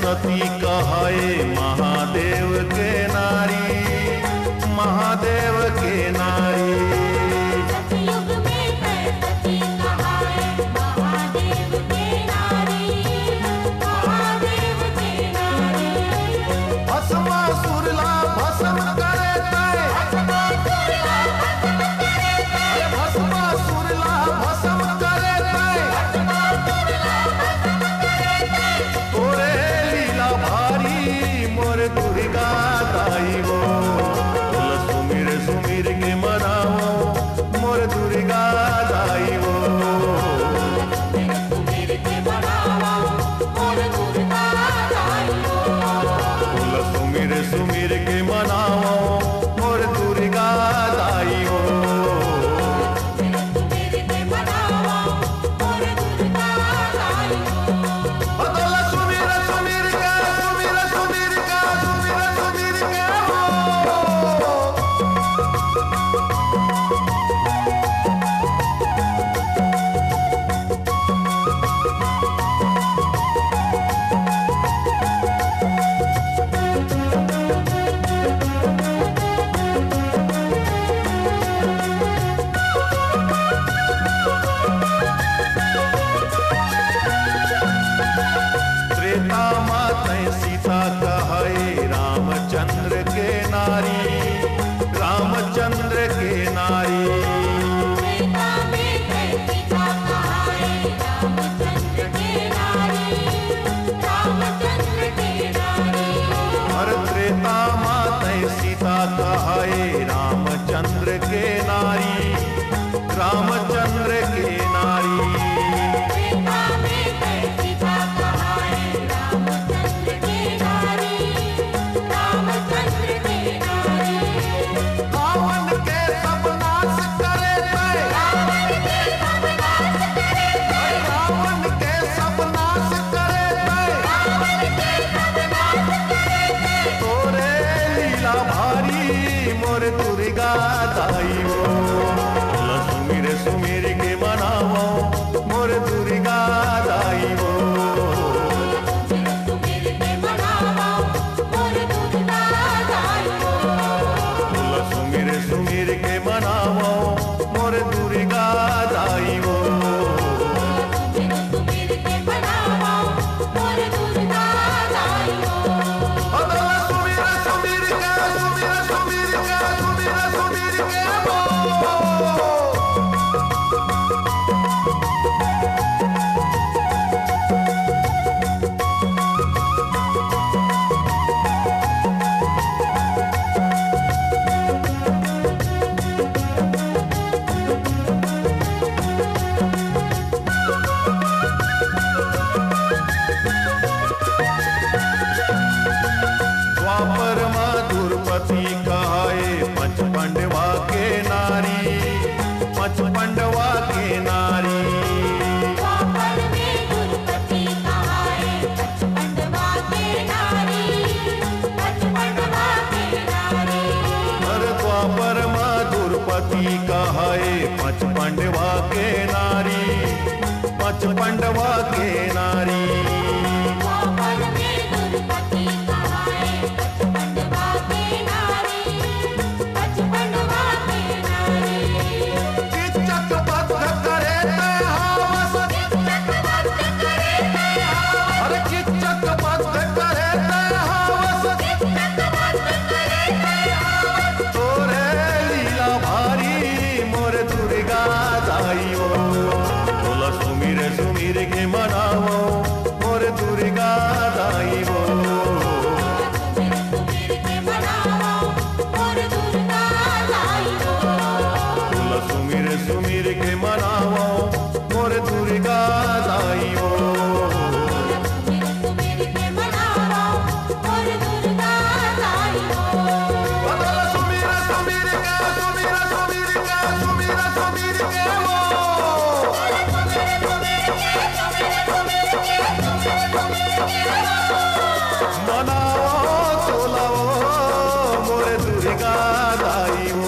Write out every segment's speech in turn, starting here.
सरस्वती कहाए महादेव के नारी, महादेव के नारी। सतयुग में सरस्वती कहाए महादेव के नारी, महादेव के नारी। भस्मासुर ला भस्म करे तय, भस्मासुर ला भस्म करे तय, भस्मासुर ला भस्म करे तय, भस्मासुर ला भस्म करे तय। तोरे लीला भारी मोर दुर्गा दाई हो। सुमिर सुमिर के मनाओ मोर दुर्गा दाई हो। सुमिर के मनाओ मोर दुर्गा दाई हो। सुमिर सुमिर के मनाओ मोर दुर्गा दाई हो। सुमिर के मनाओ मोर दुर्गा दाई हो। बदला सुमिर सुमिर के, सुमिर सुमिर के, सुमिर सुमिर के हो। त्रेता मातै सीता कहाए रामचंद्र के नारी, रामचंद्र के नारी। त्रेता में सीता कहाए रामचंद्र के नारी, रामचंद्र के नारी। हर त्रेता मातै सीता कहाए रामचंद्र के नारी, रामचंद्र के नारी। त्रेता में सीता कहाए रामचंद्र के नारी, रामचंद्र के नारी। रावण के सब नाश करे तय, रावण के सब नाश करे तय, रावण के सब नाश करे तय। रावण के सब नाश करे तय। तोरे लीला भारी मोर दुर्गा दाई हो। सुमिर सुमिर के मनाओ मोर दुर्गा दाई हो। सुमिर के मनाओ मोर दुर्गा दाई हो। सुमिर सुमिर के मनाओ मोर दुर्गा दाई हो। सुमिर के मनाओ मोर दुर्गा दाई हो। बदला सुमिर सुमिर के, सुमिर सुमिर के, सुमिर सुमिर के हो। द्वापर मधुरपति कहाए पंच पांडवा के नारी, पंच पांडवा के नारी। द्वापर में दुर्पति कहाए पंच पांडवा के नारी, पंच पांडवा के नारी। हर द्वापर मधुरपति कहाए पंच पांडवा के नारी, पंच पांडवा के नारी। द्वापर में दुर्पति कहाए पंच पांडवा के नारी, पंच पांडवा के नारी। किचक बद्ध करे तय हावस, किचक बद्ध करे तय हावस, हर किचक बद्ध करे तय हावस। किचक बद्ध करे तय हावस। तोरे लीला भारी मोर दुर्गा दाई हो। बोला सुमिर सुमिर के मनाओ मोर दुर्गा दाई हो। सुमिर के मनाओ मोर दुर्गा दाई हो। बोला सुमिर सुमिर के मनाओ मोर दुर्गा दाई हो। सुमिर के मनाओ मोर दुर्गा दाई हो। बदला सुमिर सुमिर के, सुमिर सुमिर के, सुमिर सुमिर के हो। मनाओ तोलाओ मोर दुर्गा दाई हो।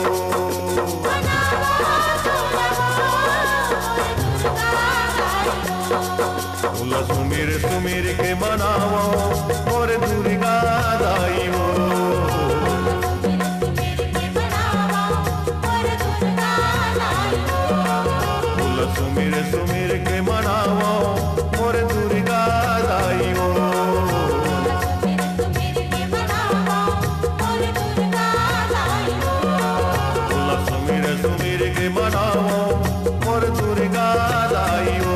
सुमिर सुमिर के मनाओ सुमिर सुमिर के मनावो मोरे दुर्गा दाई हो। सुमिर सुमिर के मनावो मोरे दुर्गा दाई हो। सुमिर सुमिर के मनावो मोरे दुर्गा दाई हो।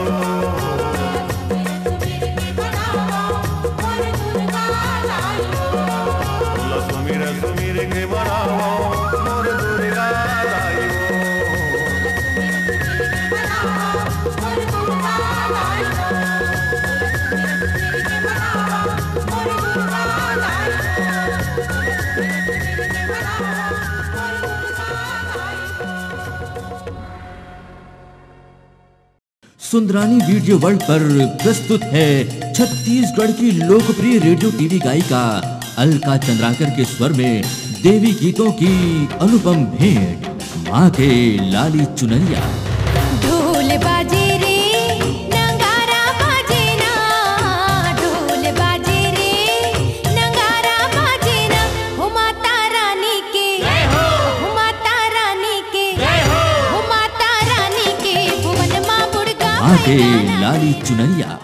सुंदरानी वीडियो वर्ल्ड पर प्रस्तुत है छत्तीसगढ़ की लोकप्रिय रेडियो टीवी गायिका अलका चंद्राकर के स्वर में देवी गीतों की अनुपम भेंट माँ के लाली चुनरिया। ढोल बाजे रे नगारा बाजे ना, ढोल बाजे रे नगारा बाजे ना, हो माता रानी के, हो माता रानी के, हो माता रानी के भुवन माँ बुड़का माँ के लाली चुनरिया।